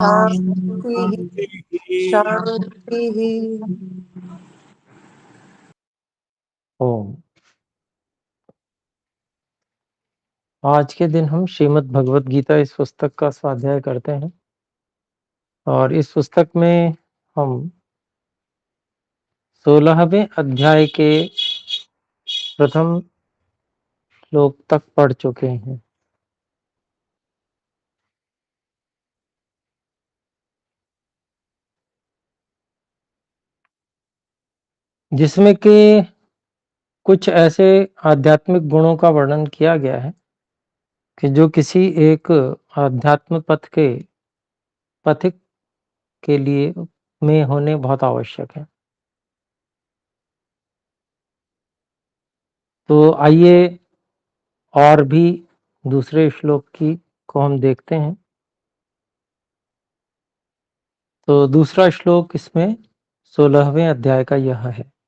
शांति शांति। ओम। आज के दिन हम श्रीमद् भगवत गीता इस पुस्तक का स्वाध्याय करते हैं और इस पुस्तक में हम 16वें अध्याय के प्रथम श्लोक तक पढ़ चुके हैं। जिसमें कि कुछ ऐसे आध्यात्मिक गुणों का वर्णन किया गया है कि जो किसी एक आध्यात्म पथ के पथिक के लिए में होने बहुत आवश्यक है। तो आइए और भी दूसरे श्लोक को हम देखते हैं। तो दूसरा श्लोक इसमें 16वें अध्याय का यह है।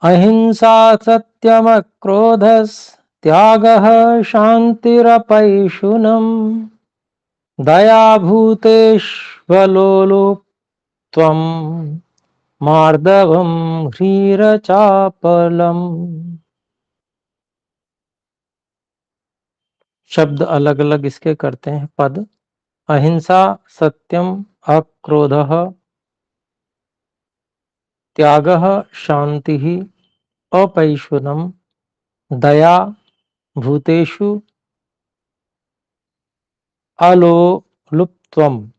अहिंसा सत्यमक्रोधस् त्यागः शान्तिरपैशुनम् दया भूतेष्वलोलुप्त्वम् मार्दवम् ह्रीरचापलम्। शब्द अलग अलग इसके करते हैं पद। अहिंसा सत्यम अक्रोधः त्यागः शांतिः अपैशुनम् दया भूतेषु अलोलुप्त्वम्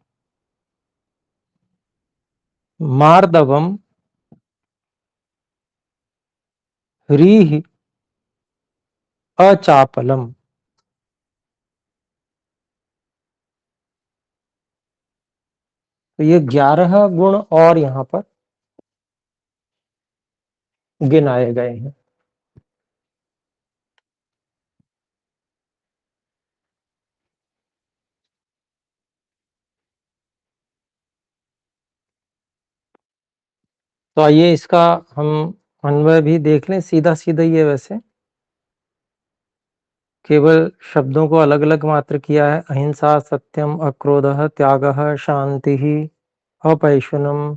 मार्दवम् ह्रीः अचापलम्। तो ये 11 गुण और यहाँ पर गिनाए गए हैं। तो आइए इसका हम अन्वय भी देख लें। सीधा सीधा ये वैसे केवल शब्दों को अलग अलग मात्र किया है। अहिंसा सत्यम अक्रोधः त्यागः शांतिः अपैशुनम्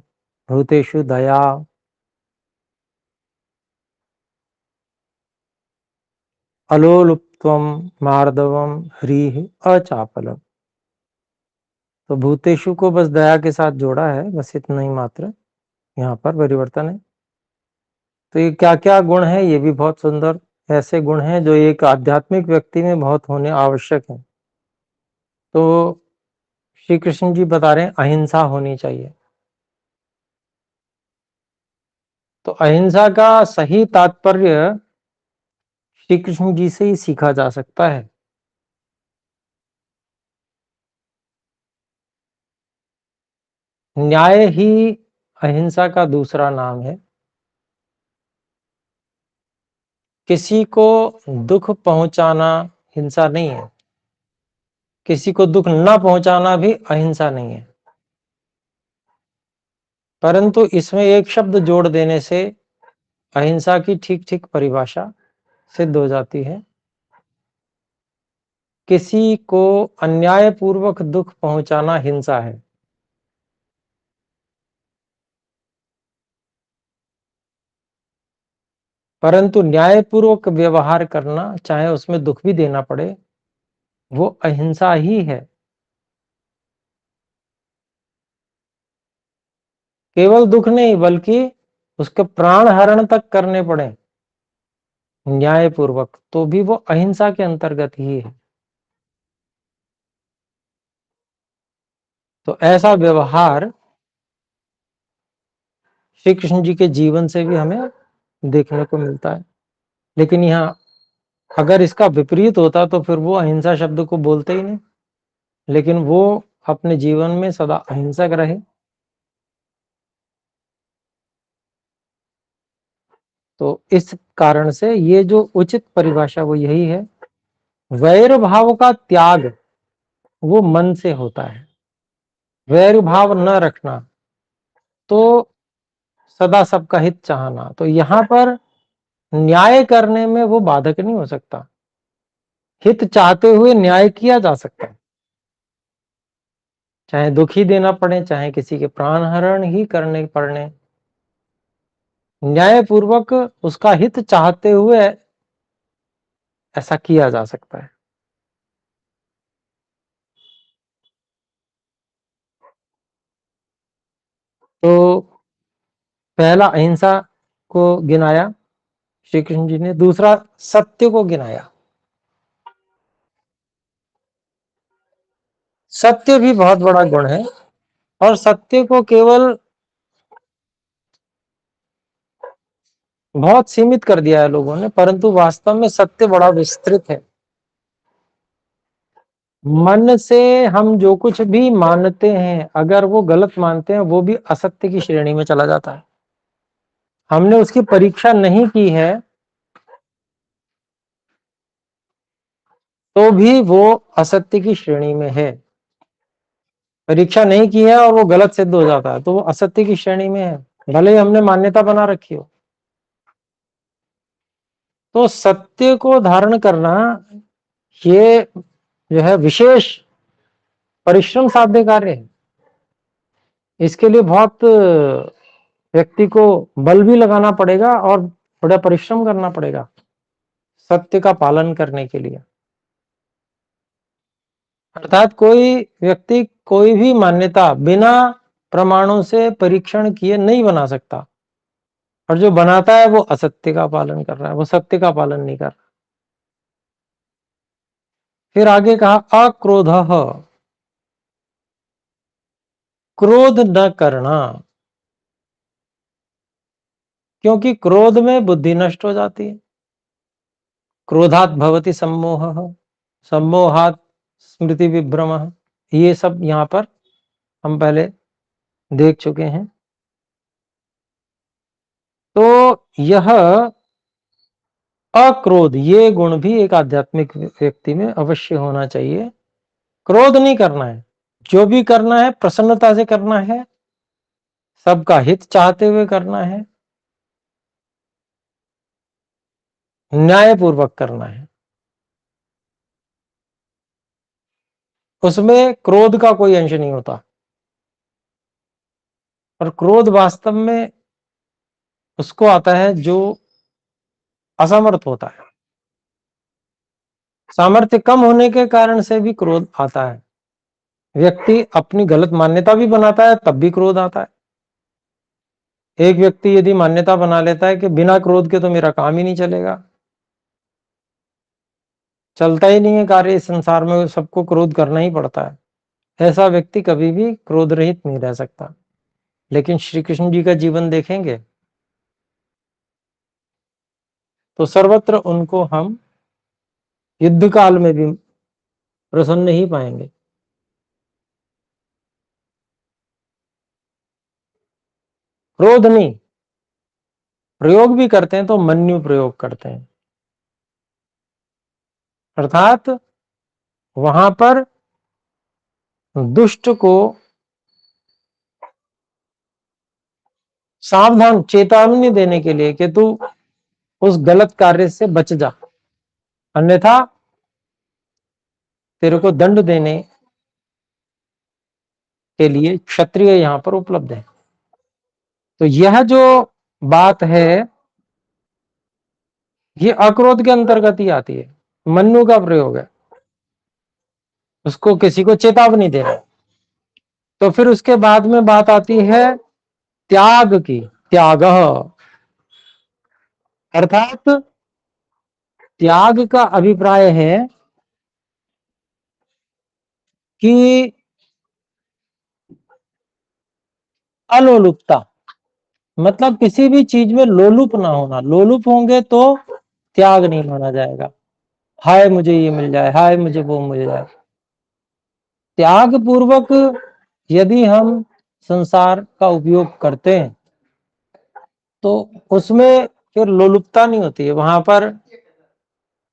भूतेषु दया। अलोलुप्त्वम् मार्दवम् ह्रीः अचापलम्। तो भूतेषु को बस दया के साथ जोड़ा है, बस इतना ही मात्र यहाँ पर परिवर्तन है। तो ये क्या क्या गुण है, ये भी बहुत सुंदर ऐसे गुण हैं जो एक आध्यात्मिक व्यक्ति में बहुत होने आवश्यक है। तो श्री कृष्ण जी बता रहे हैं अहिंसा होनी चाहिए। तो अहिंसा का सही तात्पर्य श्री कृष्ण जी से ही सीखा जा सकता है। न्याय ही अहिंसा का दूसरा नाम है। किसी को दुख पहुंचाना हिंसा नहीं है, किसी को दुख न पहुंचाना भी अहिंसा नहीं है। परंतु इसमें एक शब्द जोड़ देने से अहिंसा की ठीक ठीक परिभाषा सिद्ध हो जाती है। किसी को अन्यायपूर्वक दुख पहुंचाना हिंसा है। परंतु न्यायपूर्वक व्यवहार करना, चाहे उसमें दुख भी देना पड़े, वो अहिंसा ही है। केवल दुख नहीं बल्कि उसके प्राण हरण तक करने पड़े न्यायपूर्वक, तो भी वो अहिंसा के अंतर्गत ही है। तो ऐसा व्यवहार श्री कृष्ण जी के जीवन से भी हमें देखने को मिलता है। लेकिन यहाँ अगर इसका विपरीत होता तो फिर वो अहिंसा शब्द को बोलते ही नहीं, लेकिन वो अपने जीवन में सदा अहिंसक रहे। तो इस कारण से ये जो उचित परिभाषा वो यही है, वैर भाव का त्याग वो मन से होता है। वैर भाव न रखना, तो सदा सबका हित चाहना, तो यहाँ पर न्याय करने में वो बाधक नहीं हो सकता। हित चाहते हुए न्याय किया जा सकता है। चाहे दुख ही देना पड़े, चाहे किसी के प्राण हरण ही करने पड़ने, न्यायपूर्वक उसका हित चाहते हुए ऐसा किया जा सकता है। तो पहला अहिंसा को गिनाया श्री कृष्ण जी ने, दूसरा सत्य को गिनाया। सत्य भी बहुत बड़ा गुण है, और सत्य को केवल बहुत सीमित कर दिया है लोगों ने, परंतु वास्तव में सत्य बड़ा विस्तृत है। मन से हम जो कुछ भी मानते हैं, अगर वो गलत मानते हैं, वो भी असत्य की श्रेणी में चला जाता है। हमने उसकी परीक्षा नहीं की है तो भी वो असत्य की श्रेणी में है। परीक्षा नहीं की है और वो गलत सिद्ध हो जाता है तो वो असत्य की श्रेणी में है, भले ही हमने मान्यता बना रखी हो। तो सत्य को धारण करना ये जो है विशेष परिश्रम साध्य कार्य है। इसके लिए बहुत व्यक्ति को बल भी लगाना पड़ेगा और बड़ा परिश्रम करना पड़ेगा सत्य का पालन करने के लिए। अर्थात कोई व्यक्ति कोई भी मान्यता बिना प्रमाणों से परीक्षण किए नहीं बना सकता, और जो बनाता है वो असत्य का पालन कर रहा है, वो सत्य का पालन नहीं कर रहा। फिर आगे कहा अक्रोध, क्रोध न करना, क्योंकि क्रोध में बुद्धि नष्ट हो जाती है। क्रोधात भवति सम्मोह, सम्मोहात स्मृति विभ्रम, ये सब यहां पर हम पहले देख चुके हैं। तो यह अक्रोध, ये गुण भी एक आध्यात्मिक व्यक्ति में अवश्य होना चाहिए। क्रोध नहीं करना है, जो भी करना है प्रसन्नता से करना है, सबका हित चाहते हुए करना है, न्यायपूर्वक करना है। उसमें क्रोध का कोई अंश नहीं होता, और क्रोध वास्तव में उसको आता है जो असमर्थ होता है। सामर्थ्य कम होने के कारण से भी क्रोध आता है। व्यक्ति अपनी गलत मान्यता भी बनाता है तब भी क्रोध आता है। एक व्यक्ति यदि मान्यता बना लेता है कि बिना क्रोध के तो मेरा काम ही नहीं चलेगा, चलता ही नहीं है कार्य इस संसार में, सबको क्रोध करना ही पड़ता है, ऐसा व्यक्ति कभी भी क्रोध रहित नहीं रह सकता। लेकिन श्री कृष्ण जी का जीवन देखेंगे तो सर्वत्र उनको हम युद्ध काल में भी प्रसन्न ही पाएंगे। क्रोध नहीं, प्रयोग भी करते हैं तो मन्यु प्रयोग करते हैं, अर्थात वहां पर दुष्ट को सावधान चेतावनी देने के लिए कि तू उस गलत कार्य से बच जा, अन्यथा तेरे को दंड देने के लिए क्षत्रिय यहां पर उपलब्ध है। तो यह जो बात है ये अक्रोध के अंतर्गत ही आती है, मन्नु का प्रयोग है, उसको किसी को चेतावनी देना। तो फिर उसके बाद में बात आती है त्याग की, त्याग अर्थात त्याग का अभिप्राय है कि अलोलुपता, मतलब किसी भी चीज में लोलुप ना होना। लोलुप होंगे तो त्याग नहीं माना जाएगा, हाय मुझे ये मिल जाए, हाय मुझे वो मिल जाए। त्याग पूर्वक यदि हम संसार का उपयोग करते हैं तो उसमें फिर लोलुपता नहीं होती है, वहां पर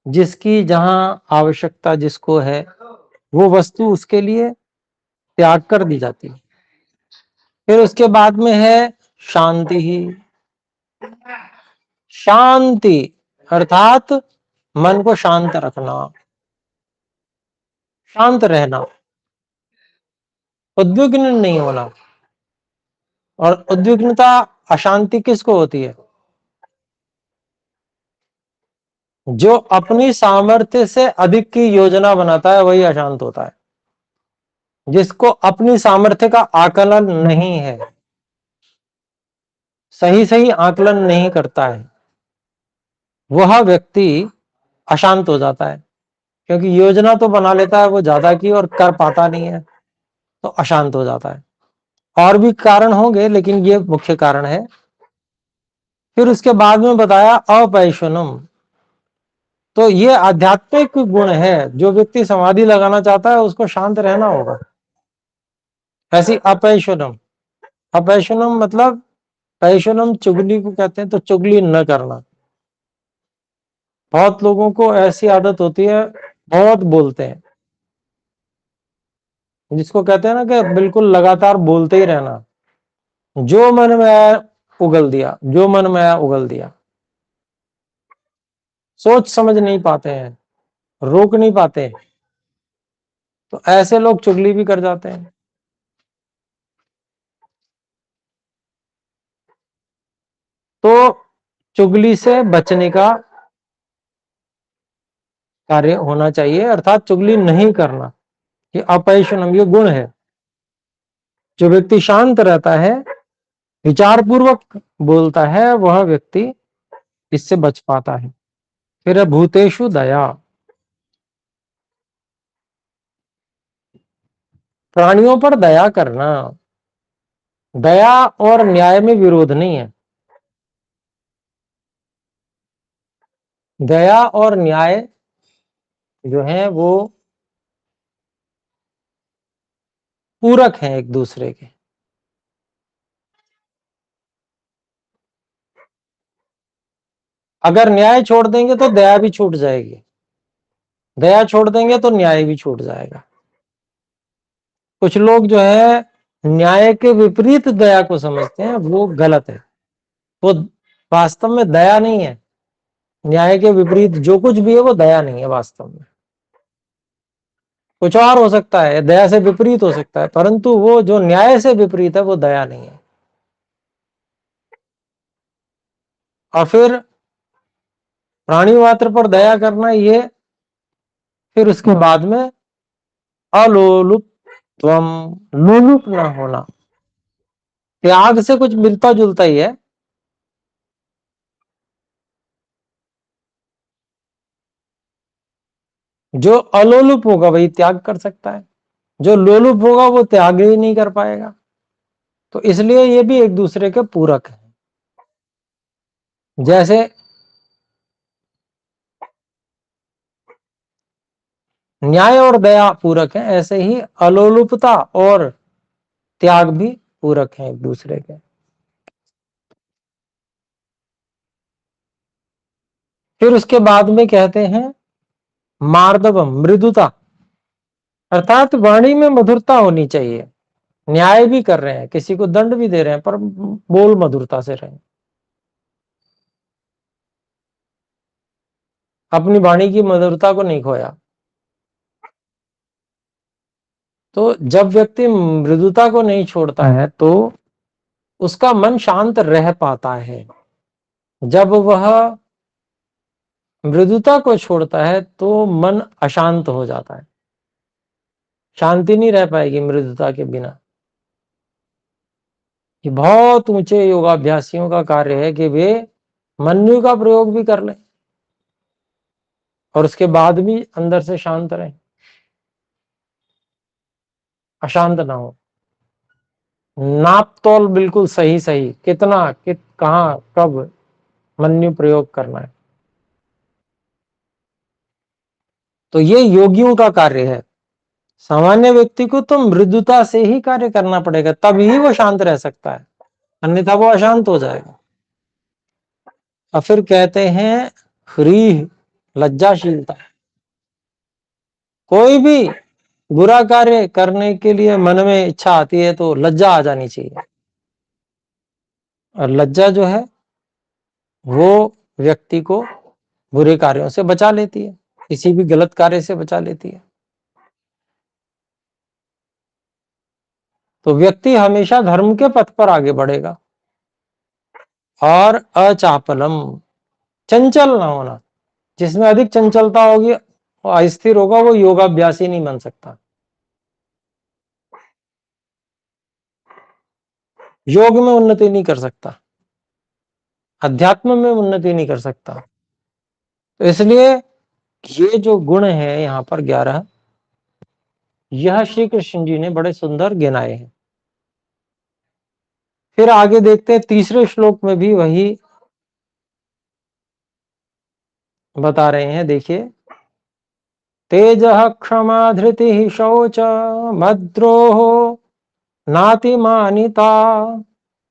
जिसकी जहां आवश्यकता जिसको है वो वस्तु उसके लिए त्याग कर दी जाती है। फिर उसके बाद में है शांति ही, शांति अर्थात मन को शांत रखना, शांत रहना। उद्विग्न नहीं होना। और उद्विग्नता, अशांति किसको होती है? जो अपनी सामर्थ्य से अधिक की योजना बनाता है वही अशांत होता है। जिसको अपनी सामर्थ्य का आकलन नहीं है, सही सही आकलन नहीं करता है, वह व्यक्ति अशांत हो जाता है। क्योंकि योजना तो बना लेता है वो ज्यादा की और कर पाता नहीं है, तो अशांत हो जाता है। और भी कारण होंगे लेकिन ये मुख्य कारण है। फिर उसके बाद में बताया अपैशनम। तो ये आध्यात्मिक गुण है। जो व्यक्ति समाधि लगाना चाहता है उसको शांत रहना होगा। ऐसी अपैशनम, अपैशनम मतलब, पैशनम चुगली को कहते हैं, तो चुगली न करना। बहुत लोगों को ऐसी आदत होती है, बहुत बोलते हैं, जिसको कहते हैं ना कि बिल्कुल लगातार बोलते ही रहना। जो मन में आया उगल दिया, जो मन में आया उगल दिया। सोच समझ नहीं पाते हैं, रोक नहीं पाते, तो ऐसे लोग चुगली भी कर जाते हैं। तो चुगली से बचने का कार्य होना चाहिए, अर्थात चुगली नहीं करना। ये अपैशनम, ये गुण है। जो व्यक्ति शांत रहता है, विचार पूर्वक बोलता है, वह व्यक्ति इससे बच पाता है। फिर है भूतेषु दया। प्राणियों पर दया करना। दया और न्याय में विरोध नहीं है। दया और न्याय जो है वो पूरक हैं एक दूसरे के। अगर न्याय छोड़ देंगे तो दया भी छूट जाएगी, दया छोड़ देंगे तो न्याय भी छूट जाएगा। कुछ लोग जो है न्याय के विपरीत दया को समझते हैं, वो गलत है। वो वास्तव में दया नहीं है। न्याय के विपरीत जो कुछ भी है वो दया नहीं है वास्तव में। कुछ और हो सकता है, दया से विपरीत हो सकता है, परंतु वो जो न्याय से विपरीत है वो दया नहीं है। और फिर प्राणी मात्र पर दया करना, ये फिर उसके बाद में अलोलुप्त्वम, लोलुप ना होना। त्याग से कुछ मिलता जुलता ही है। जो अलोलुप होगा वही त्याग कर सकता है, जो लोलुप होगा वो त्याग ही नहीं कर पाएगा। तो इसलिए ये भी एक दूसरे के पूरक है। जैसे न्याय और दया पूरक है, ऐसे ही अलोलुपता और त्याग भी पूरक है एक दूसरे के। फिर उसके बाद में कहते हैं मार्दवम, मृदुता। अर्थात वाणी में मधुरता होनी चाहिए। न्याय भी कर रहे हैं, किसी को दंड भी दे रहे हैं, पर बोल मधुरता से रहे। अपनी वाणी की मधुरता को नहीं खोया। तो जब व्यक्ति मृदुता को नहीं छोड़ता है तो उसका मन शांत रह पाता है। जब वह मृदुता को छोड़ता है तो मन अशांत हो जाता है। शांति नहीं रह पाएगी मृदुता के बिना। ये बहुत ऊंचे योगाभ्यासियों का कार्य है कि वे मन्यु का प्रयोग भी कर लें और उसके बाद भी अंदर से शांत रहें, अशांत ना हो। नाप तोल बिल्कुल सही सही, कितना कहां कब मन्यु प्रयोग करना है। तो ये योगियों का कार्य है। सामान्य व्यक्ति को तो मृदुता से ही कार्य करना पड़ेगा, तभी वो शांत रह सकता है, अन्यथा वो अशांत हो जाएगा। और फिर कहते हैं ह्रीह, लज्जाशीलता। कोई भी बुरा कार्य करने के लिए मन में इच्छा आती है तो लज्जा आ जानी चाहिए। और लज्जा जो है वो व्यक्ति को बुरे कार्यों से बचा लेती है, किसी भी गलत कार्य से बचा लेती है। तो व्यक्ति हमेशा धर्म के पथ पर आगे बढ़ेगा। और अचापलम, चंचल ना होना। जिसमें अधिक चंचलता होगी, अस्थिर होगा, वो योगाभ्यासी नहीं बन सकता। योग में उन्नति नहीं कर सकता, अध्यात्म में उन्नति नहीं कर सकता। तो इसलिए ये जो गुण है यहाँ पर 11, यह श्री कृष्ण जी ने बड़े सुंदर गिनाए हैं। फिर आगे देखते हैं, तीसरे श्लोक में भी वही बता रहे हैं। देखिए, तेजः क्षमा धृतिः शौच भद्रोः नातिमानिता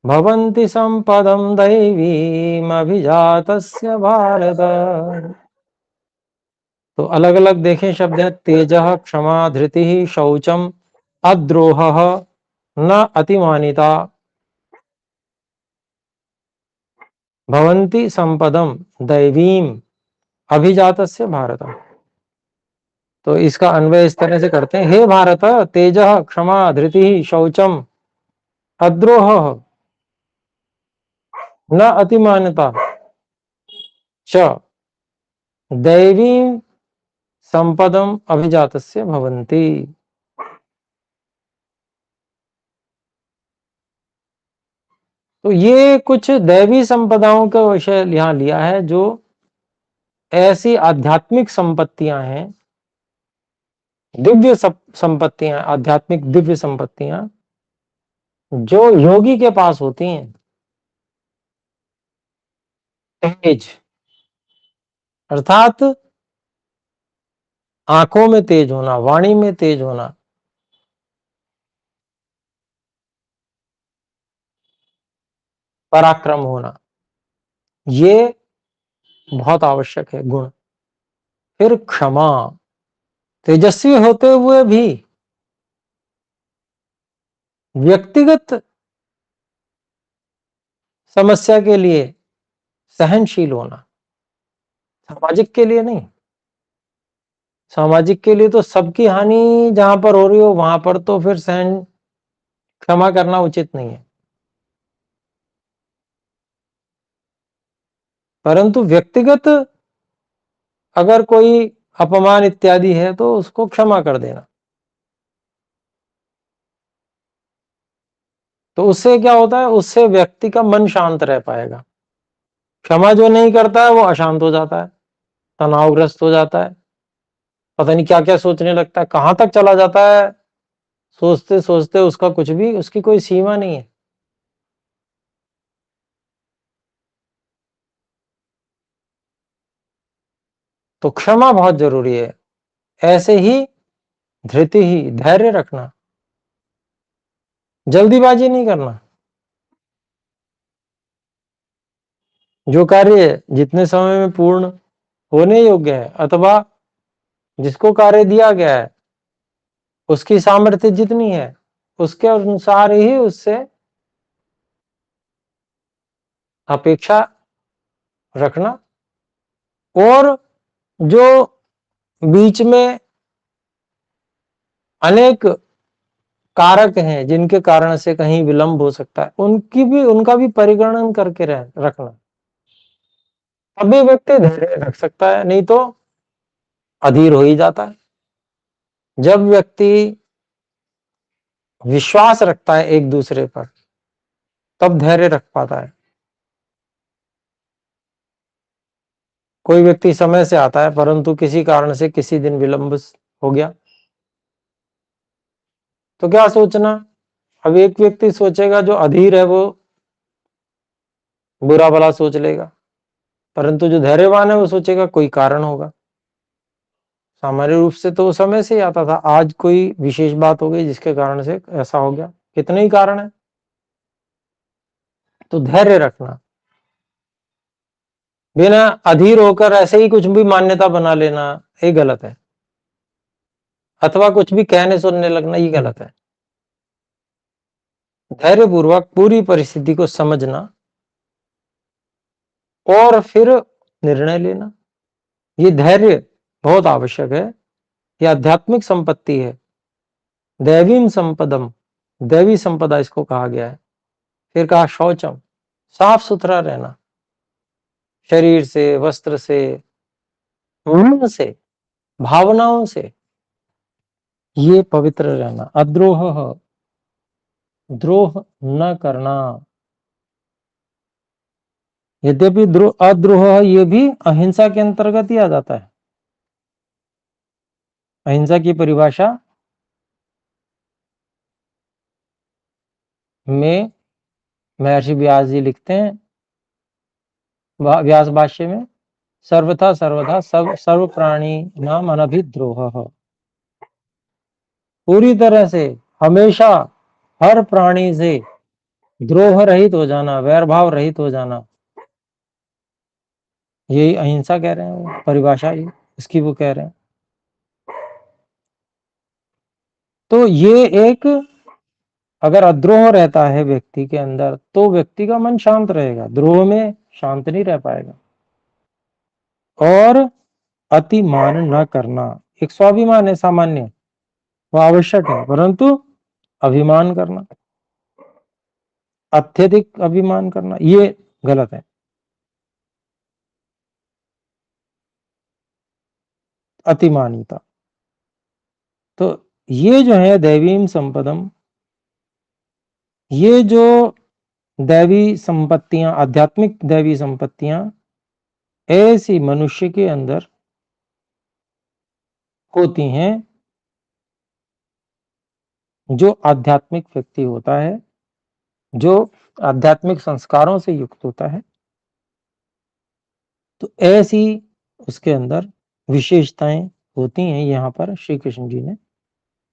भवन्ति संपदं दैवीम् अभिजातस्य भारत। तो अलग अलग देखें शब्द है। तेजः क्षमा धृतिः शौचम अद्रोहः न अतिमानिता भवन्ति संपदम दैवीम अभिजातस्य भारत। तो इसका अन्वय इस तरह से करते हैं, हे भारत, तेजः क्षमा धृतिः शौचम अद्रोहः न अतिमानता च दैवीं संपदम अभिजातस्य भवन्ति। तो ये कुछ दैवी संपदाओं का विषय यहां लिया है, जो ऐसी आध्यात्मिक संपत्तियां हैं, दिव्य संपत्तियां, आध्यात्मिक दिव्य संपत्तियां जो योगी के पास होती हैं। तेज अर्थात आंखों में तेज होना, वाणी में तेज होना, पराक्रम होना, ये बहुत आवश्यक है गुण। फिर क्षमा, तेजस्वी होते हुए भी व्यक्तिगत समस्या के लिए सहनशील होना, सामाजिक के लिए नहीं। सामाजिक के लिए तो सबकी हानि जहां पर हो रही हो वहां पर तो फिर सहन क्षमा करना उचित नहीं है। परंतु व्यक्तिगत अगर कोई अपमान इत्यादि है तो उसको क्षमा कर देना। तो उससे क्या होता है, उससे व्यक्ति का मन शांत रह पाएगा। क्षमा जो नहीं करता है वो अशांत हो जाता है, तनावग्रस्त हो जाता है, पता नहीं क्या क्या सोचने लगता है, कहां तक चला जाता है, सोचते सोचते उसका कुछ भी, उसकी कोई सीमा नहीं है। तो क्षमा बहुत जरूरी है। ऐसे ही धृति ही, धैर्य रखना, जल्दीबाजी नहीं करना। जो कार्य जितने समय में पूर्ण होने योग्य है, अथवा जिसको कार्य दिया गया है, उसकी सामर्थ्य जितनी है उसके अनुसार ही उससे अपेक्षा रखना। और जो बीच में अनेक कारक हैं जिनके कारण से कहीं विलंब हो सकता है, उनका भी परिगणन करके रखना। तभी व्यक्ति धैर्य रख सकता है, नहीं तो अधीर हो ही जाता है। जब व्यक्ति विश्वास रखता है एक दूसरे पर, तब धैर्य रख पाता है। कोई व्यक्ति समय से आता है परंतु किसी कारण से किसी दिन विलंब हो गया, तो क्या सोचना। अब एक व्यक्ति सोचेगा जो अधीर है वो बुरा भला सोच लेगा, परंतु जो धैर्यवान है वो सोचेगा कोई कारण होगा। सामान्य रूप से तो वो समय से ही आता था, आज कोई विशेष बात हो गई जिसके कारण से ऐसा हो गया, कितने ही कारण है। तो धैर्य रखना, बिना अधीर होकर ऐसे ही कुछ भी मान्यता बना लेना, ये गलत है। अथवा कुछ भी कहने सुनने लगना, ये गलत है। धैर्य पूर्वक पूरी परिस्थिति को समझना और फिर निर्णय लेना, ये धैर्य बहुत आवश्यक है। यह आध्यात्मिक संपत्ति है। दैवीम संपदम, दैवी संपदा इसको कहा गया है। फिर कहा शौचम, साफ सुथरा रहना, शरीर से, वस्त्र से, मन से, भावनाओं से, ये पवित्र रहना। अद्रोह, द्रोह न करना। यद्यपि अद्रोह ये भी अहिंसा के अंतर्गत ही आ जाता है। अहिंसा की परिभाषा में महर्षि व्यास जी लिखते हैं व्यास भाष्य में, सर्वथा सर्वथा सर्व प्राणी नाम अनभिद्रोह। पूरी तरह से हमेशा हर प्राणी से द्रोह रहित हो जाना, वैर भाव रहित हो जाना, यही अहिंसा कह रहे हैं वो, परिभाषा ही इसकी वो कह रहे हैं। तो ये एक, अगर अद्रोह रहता है व्यक्ति के अंदर तो व्यक्ति का मन शांत रहेगा, द्रोह में शांत नहीं रह पाएगा। और अतिमान न करना, एक स्वाभिमान है सामान्य, वो आवश्यक है, परंतु अभिमान करना, अत्यधिक अभिमान करना, ये गलत है। अतिमानिता। तो ये जो है दैवीम संपदम, ये जो दैवी संपत्तियां, आध्यात्मिक दैवी संपत्तियां ऐसी मनुष्य के अंदर होती हैं जो आध्यात्मिक व्यक्ति होता है, जो आध्यात्मिक संस्कारों से युक्त होता है। तो ऐसी उसके अंदर विशेषताएं होती हैं। यहाँ पर श्री कृष्ण जी ने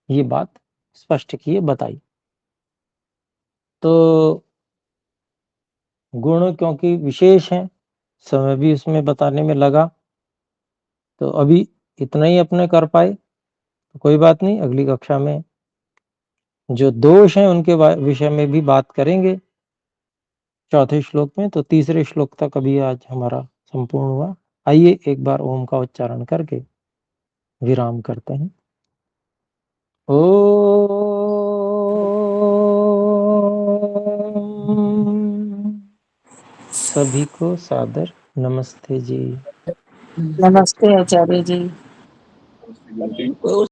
ये बात स्पष्ट की है, बताई। तो गुण क्योंकि विशेष हैं, समय भी उसमें बताने में लगा, तो अभी इतना ही अपने कर पाए, तो कोई बात नहीं, अगली कक्षा में जो दोष हैं उनके विषय में भी बात करेंगे चौथे श्लोक में। तो तीसरे श्लोक तक अभी आज हमारा संपूर्ण हुआ। आइए एक बार ओम का उच्चारण करके विराम करते हैं। ओम। सभी को सादर नमस्ते जी। नमस्ते आचार्य जी।